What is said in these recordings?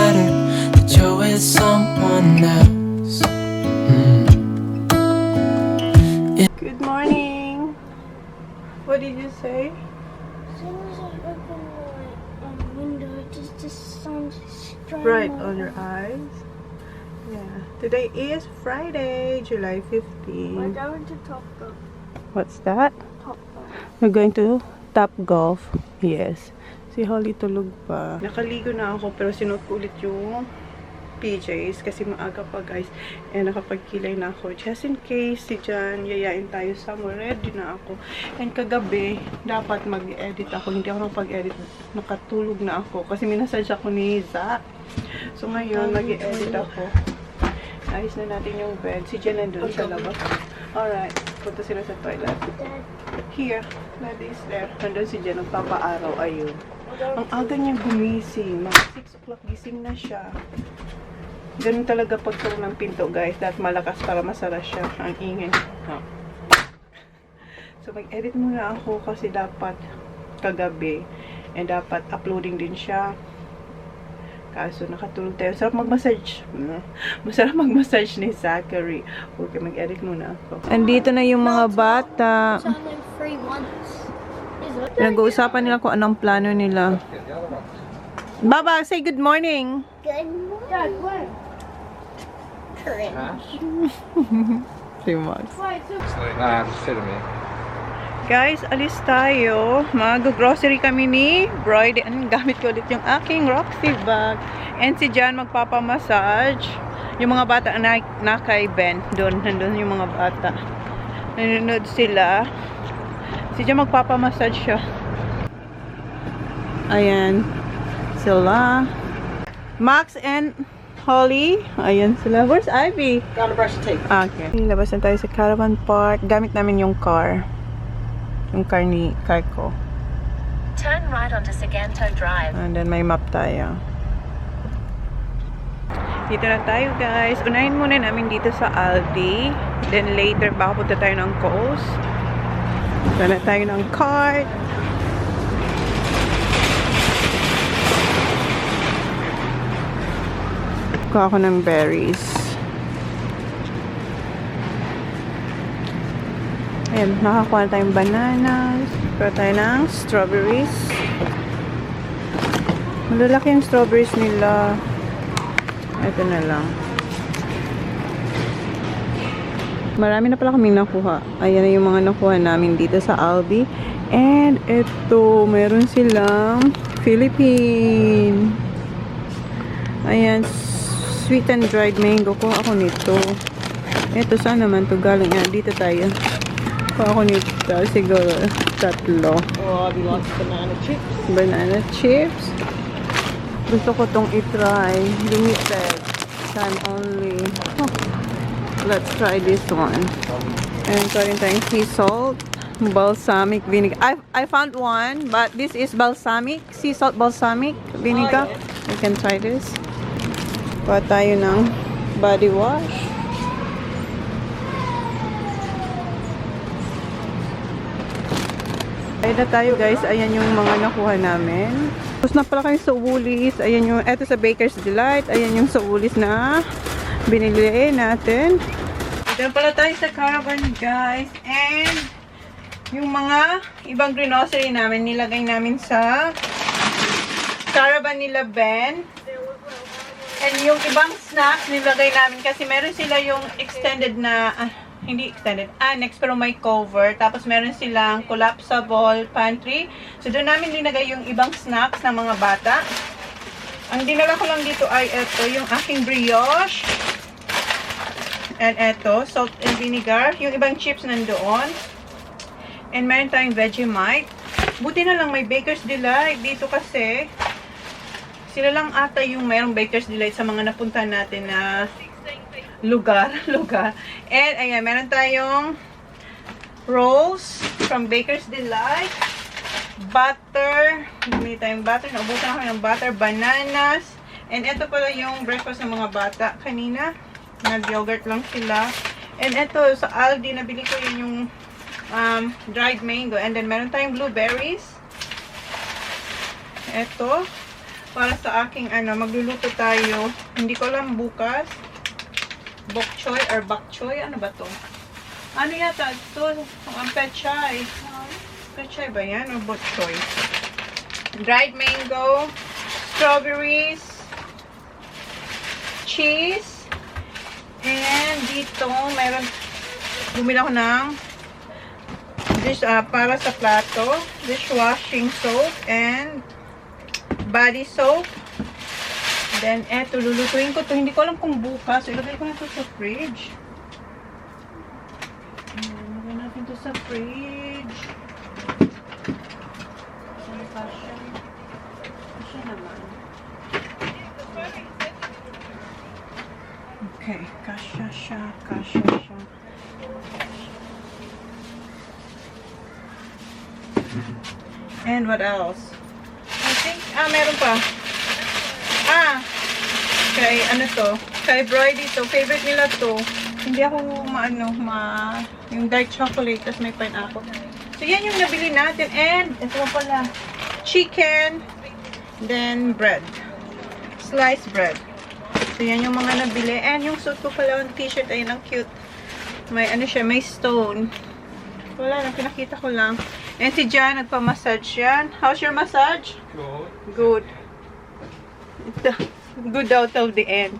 matter that you're with someone else. Good morning. What did you say? As soon as I open my window, the sun straight Bright on your eyes. Yeah. Today is Friday, July We're 15. going to Top Golf. What's that? Top Golf. We're going to Top Golf. Yes. Si Holly tulog pa. Nakaligo na ako pero sinuot ko ulit yung PJs kasi maaga pa guys. And nakapagkilay na ako. Just in case si Jan yayain tayo somewhere. Ready na ako. And kagabi dapat mag-edit ako. Hindi ako nakapag-edit. Nakatulog na ako. Kasi minasage ako ni Zach. So ngayon mag-edit ako. Ayos na natin yung bed. Si Jan nandun sa labas. Alright. Punta sila sa toilet. Here. Daddy is there. Nandun si Jan. Nagpapaaraw. Ayun. Ang aga niya gumising. Mga 6 o'clock gising na siya. Ganun talaga pagturo ng pinto guys. Dapat malakas para masara siya. Ang ingay. Oh. So mag-edit muna ako kasi dapat kagabi. And dapat uploading din siya. Kaso nakatulog tayo. Sarap mag-massage. Masarap mag-massage ni Zachary. Okay, mag-edit muna ako. Andito na yung mga bata. It's only free once. Nag-uusapan nila kung anong plano nila. Baba, say good morning. Good morning. Dad, what? Too much. Sit me. Guys, alis tayo. Mag-grocery kami ni Bride. Gamit ko ulit yung aking Roxy bag. And si Jan magpapamassage. Yung mga bata na kay Ben. Nandun yung mga bata. Nanonood sila. Si Jan magpapamassage siya. Ayan. Sila. Max and Holly. Ayan sila. Where's Ivy? Gotta brush your teeth. Okay. Labas na tayo sa caravan park. Gamit namin yung car. Yung car ko. Turn right onto Saganto Drive. And then may map tayo. Dito na tayo guys. Unahin muna namin dito sa Aldi. Then later baka punta tayo ng Coles. Punta na tayo ng cart. Kuha ako ng berries. Ayan, nakakuha na tayong bananas. Kuha tayo ng strawberries. Malalaki yung strawberries nila. Ito na lang. Marami na pala kaming nakuha. Ayan na yung mga nakuha namin dito sa Aldi. And ito, meron silang Philippine. Ayan, sweet and dried mango. Kuha ako nito. Ito, saan naman to galing? Ayan, dito tayo. Kuha ako nito. Siguro, 3. Oh, Abby likes banana chips. Banana chips. Gusto ko tong i-try. Limited. Time only. Oh. Let's try this one. And rin tayong sea salt. Balsamic vinegar. I found one, but this is balsamic. Sea salt balsamic vinegar. We can try this. Kuha tayo ng body wash. Ayun na tayo guys. Ayan yung mga nakuha namin. Tapos na pala kayo sa Woolies. Ayan yung, eto sa Baker's Delight. Ayan yung sa Woolies na binili natin. Ito pala tayo sa caravan guys. And yung mga ibang grocery namin nilagay namin sa caravan nila Ben. And yung ibang snacks nilagay namin kasi meron sila yung extended na hindi extended, annex pero may cover. Tapos meron silang collapsible pantry. So doon namin linagay yung ibang snacks ng mga bata. Ang dinala ko lang dito ay ito, yung aking brioche. And ito, salt and vinegar. Yung ibang chips nandoon. And meron tayong Vegemite. Buti na lang may Baker's Delight dito kasi sila lang ata yung mayroong Baker's Delight sa mga napunta natin na lugar. And ayan, meron tayong rolls from Baker's Delight. Butter. Bumili tayong butter. Naubusan ako ng butter. Bananas. And ito pala yung breakfast ng mga bata kanina. Nag-yogurt lang sila. And ito, sa Aldi, nabili ko yun yung dried mango. And then, meron tayong blueberries. Ito. para sa aking magluluto tayo. Hindi ko alam bukas. Bok choy or bak choy. Ano ba to? Ano yata ito? Ang pechay. Pechay ba yan o bok choy? Dried mango, strawberries, cheese, and dito meron, bumili ako ng para sa plato, dishwashing soap and body soap. Then eto, lulutuin ko to. Hindi ko alam kung bukas. Ilagay ko na to sa fridge. Ilagay natin to sa fridge. Kasya naman. Okay, kasya siya. And what else? I think, meron pa. Kay, kay Brody to. Favorite nila to. Hindi ako yung dark chocolate, tapos may pineapple. So, yan yung nabili natin. And, ito pala, chicken, then bread. Sliced bread. So, yan yung mga nabili. And yung suit ko pala, yung t-shirt, ayun, ang cute. May, may stone. Wala lang, pinakita ko lang. And si Jan, nagpa-massage yan. How's your massage? Good. Good out of the end.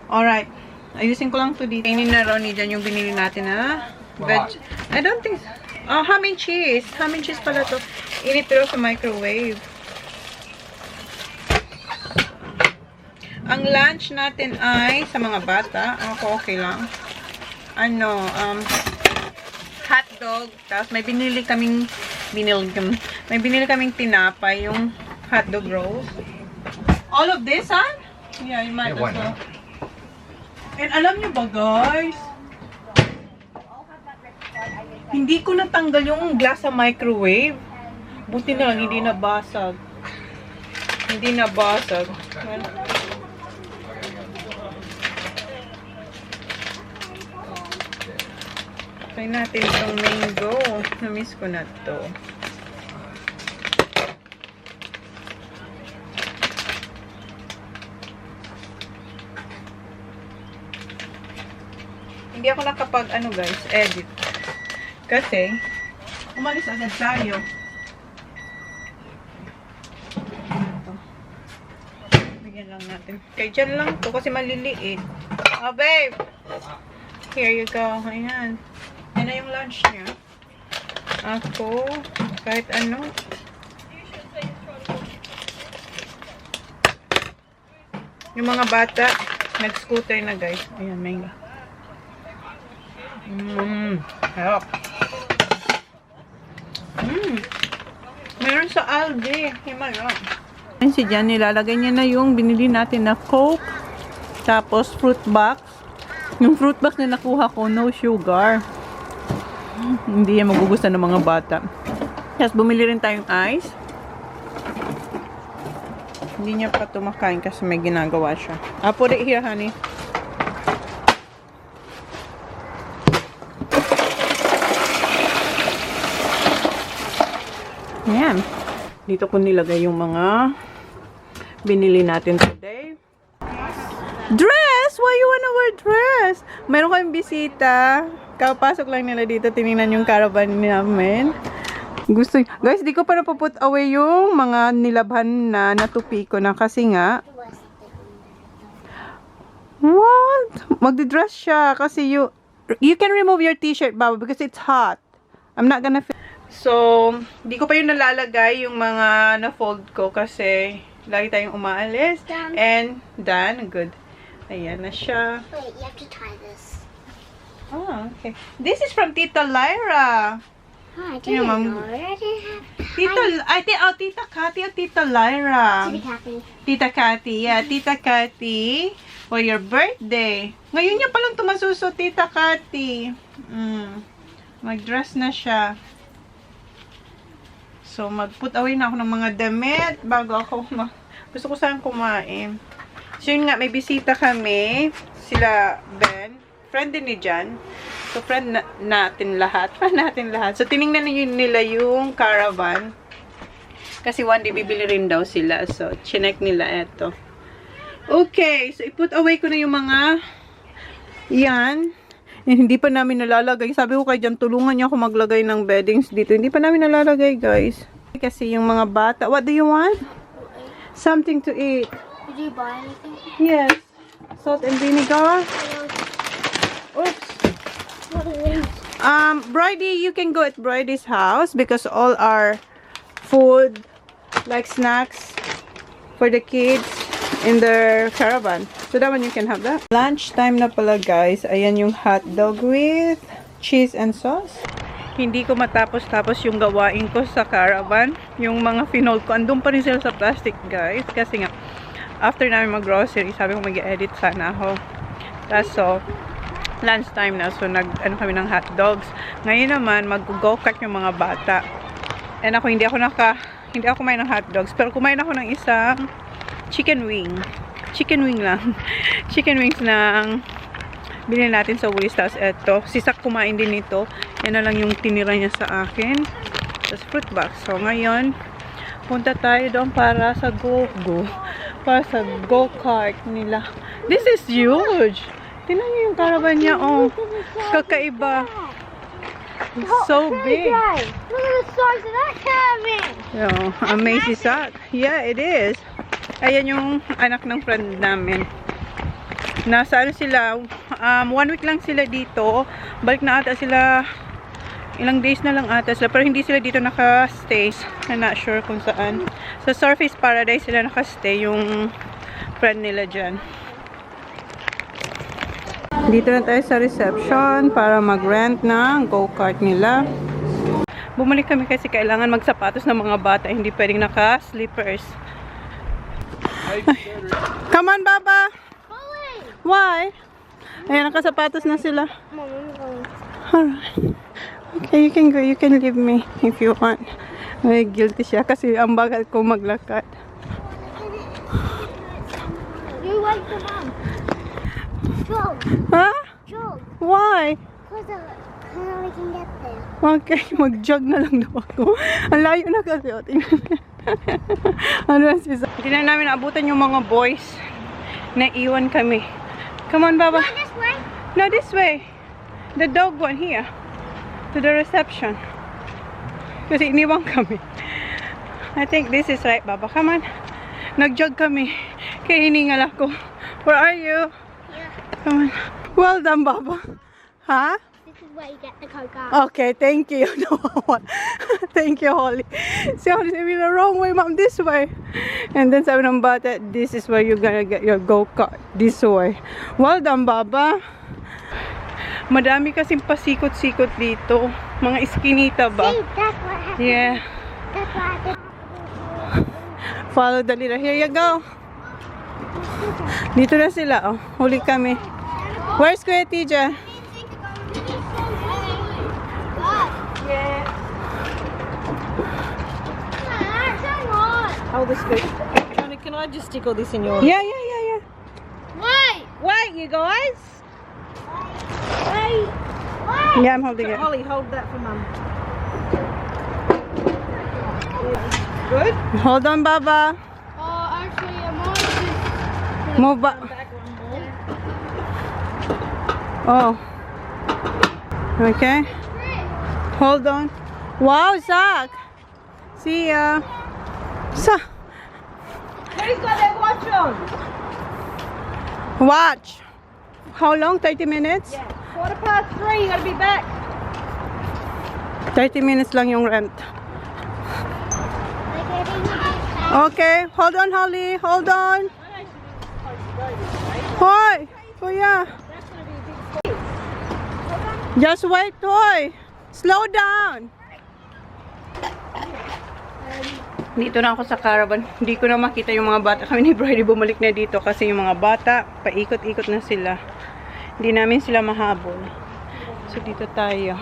Alright. Ayusin ko lang to dito. Kainin na raw ni Jan yung binili natin na veg. I don't think... Oh, ham and cheese. Ham and cheese pala to. Init raw sa microwave. Ang lunch natin ay sa mga bata. Ako okay lang. Hotdog. Tapos may binili kaming tinapay, yung hotdog rolls. All of this, huh? Yeah, you might as well. And alam nyo ba, guys? Hindi ko natanggal yung glass sa microwave. Buti na lang, hindi nabasag. Hindi nabasag. Try natin itong mango. Na-miss ko na to. Hindi ako nakapag, guys, edit. Kasi, umalis agad tayo. Ito. Bigyan lang natin. Kaya dyan lang to kasi maliliit. Oh, babe! Here you go. Ayan. Yan na yung lunch niya. Ako, kahit ano. Yung mga bata, nag-scooter na, guys. Ayan, mango. Harap. Meron sa Aldi. Himala. Ayan si Jan, nilalagay niya na yung binili natin na Coke. Tapos fruit box. Yung fruit box na nakuha ko, no sugar. Hindi yan magugustuhan ng mga bata. Tapos bumili rin tayong ice. Hindi niya pa tumakain kasi may ginagawa siya. Put it here, honey. Ayan. Dito ko nilagay yung mga binili natin today. Dress! Why you wanna wear dress? Meron kaming bisita. Kapasok lang nila dito. Tinignan yung caravan namin. Guys, di ko pa napuput away yung mga nilabhan na natupi ko na kasi nga. What? Magdi-dress siya kasi you can remove your t-shirt, Baba, because it's hot. I'm not gonna So, di ko pa yung nalalagay yung mga na-fold ko kasi lagi tayong umaalis. Done. And done. Good. Ayan na siya. Wait, you have to tie this. Oh, okay. This is from Tita Lyra. Oh, I didn't know. I didn't have... Tita Cathy o Tita Lyra? Tita Kathy. Tita Cathy. Yeah, Tita Cathy. For your birthday. Ngayon niya palang tumasuso, Tita Cathy. Mag-dress na siya. So, mag-put away na ako ng mga damit bago ako gusto ko saan kumain. So, yun nga, may bisita kami. Sila, Ben. Friend din ni Jan. So, friend natin lahat. Friend natin lahat. So, tinignan nila yung caravan. Kasi one day bibili rin daw sila. So, chinek nila eto. Okay, so i-put away ko na yung mga yan. Hindi pa namin nalalagay. Sabi ko kay Jan, tulungan niya ako maglagay ng beddings dito. Hindi pa namin nalalagay, guys. Kasi yung mga bata, what do you want? Something to eat. Did you buy anything? Yes. Salt and vinegar. Oops. What are these? Brady, you can go at Brady's house because all our food, like snacks for the kids in their caravan. So that one you can have that. Lunch time na pala, guys. Ayan yung hot dog with cheese and sauce. Hindi ko matapos-tapos yung gawain ko sa caravan. Yung mga finold ko, andun pa rin sila sa plastic, guys. Kasi nga, after namin mag-grocery, sabi ko mag-edit sana ako. Kaso, lunch time na. So, ano kami ng hot dogs. Ngayon naman, mag-go-kart yung mga bata. And ako, hindi ako kumain ng hot dogs. Pero kumain ako ng isang chicken wing. Chicken wing lang. Chicken wings ng binili natin sa Woolies. Tapos eto, si Sak kumain din nito. Yan na lang yung tinira niya sa akin. Tapos fruit box. So ngayon, punta tayo doon para sa para sa go-kart nila. This is huge! Tingnan niyo yung caravan niya. Oh, kakaiba. It's so big. Look at the size of that caravan. Oh, amazing Sak. Yeah, it is. Ayan yung anak ng friend namin. Nasa ano sila, 1 week lang sila dito. Balik na ata sila, ilang days na lang ata sila. Pero hindi sila dito naka-stay. I'm not sure kung saan. Sa Surface Paradise sila naka-stay, yung friend nila dyan. Dito na tayo sa reception para mag-rent ng go-kart nila. Bumalik kami kasi kailangan magsapatos ng mga bata. Hindi pwedeng naka-slippers. Come on, Baba! Why? Ayan, nakasapatos na sila. Alright. Okay, you can go. You can leave me if you want. Ay, guilty siya kasi ang bagal ko maglakad. You wait for mom. Jog. Ha? Jog. Why? Because we can get there. Okay, mag-jog na lang daw ako. Ang layo na kasi. O, tingnan. Ano yan si Zach? Hindi na namin naabutan yung mga boys. Naiwan kami. Come on, Baba. Go this way. No, this way. The dog one here. To the reception. Kasi iniwan kami. I think this is right, Baba. Come on. Nag-jog kami. Kaya hiningal ako. Where are you? Yeah. Come on. Well done, Baba. Huh? This is where you get the cocoa. Okay, thank you. No, thank you, Holly. Si Holly sabi the wrong way, Mom, this way. And then sabi ng bata, this is where you're gonna get your go-kart. This way. Well done, Baba. Madami kasing pasikot-sikot dito. Mga iskinita ba? See, that's what happened. Yeah. That's what happened. Follow the leader. Here you go. Dito na sila, oh. Huli kami. Where's Kuya Tija? Hold this good. Chona, can I just stick all this in your... Yeah. Wait! Wait, you guys! Wait! Yeah, I'm holding it. Holly, hold that for Mum. Good? Hold on, Baba. Actually, I'm on Move back. Back one more. Oh. Okay. Hold on. Wow, Zach. See ya. Who's got their watch on? Watch. How long? 30 minutes? Yeah. 3:15, you gotta be back. 30 minutes lang yung rent. Okay. Hold on, Holly. Hold on. Hoy. Kuya. Just wait, Hoy. Slow down. Dito na ako sa caravan. Hindi ko na makita yung mga bata. Kami ni Brady bumalik na dito kasi yung mga bata, paikot-ikot na sila. Hindi namin sila mahabol. So, dito tayo.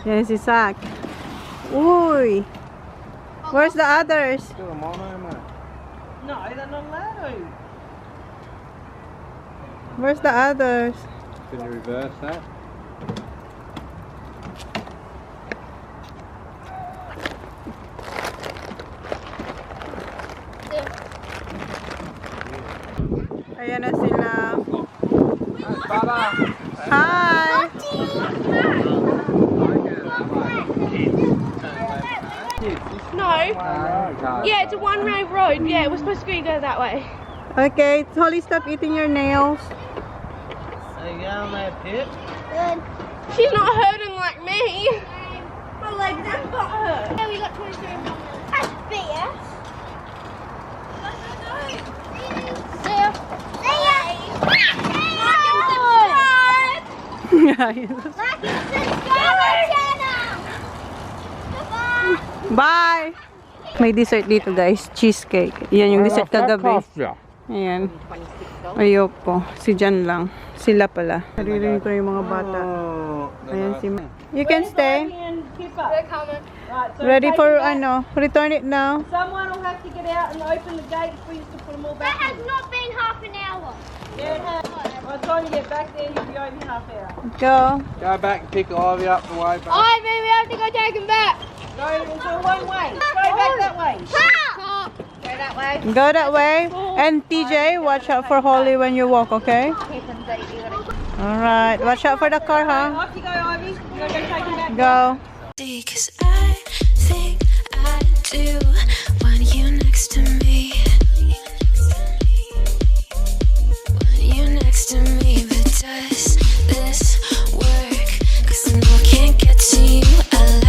Yan si Zach. Uy! Where's the others? No, they're not allowed to. Where's the others? Can you reverse that? Ayan na sila. Hi! No. Yeah, it's a one-way road. Yeah, we're supposed to go that way. Okay, Holly, stop eating your nails. There you go, my pit. She's not hurting like me. My legs have got hurt. Yeah, we got 23 minutes. That's BS. Bye! May dessert dito guys, cheesecake. Yan yung dessert kagabi. Ayan. Ayoko. Si Jan lang. Sila pala. Naririnig ko yung mga bata. Ayan si You can stay. They're coming. Right, so Ready take for it back. return it now. Someone will have to get out and open the gate for you to put them all That back has in. not been half an hour. Yeah, it has. By the time you get back there, you'll be over in half hour. Go. Go back and pick Ivy up the way back. Oh, baby, we have to go take him back. Go into one way. Go back that way. Go that way. Go that way. And TJ, watch out for Holly when you walk, okay? Alright. Watch out for the car, huh? Off you go, Ivy. You gotta go take him back. Go. Cause I think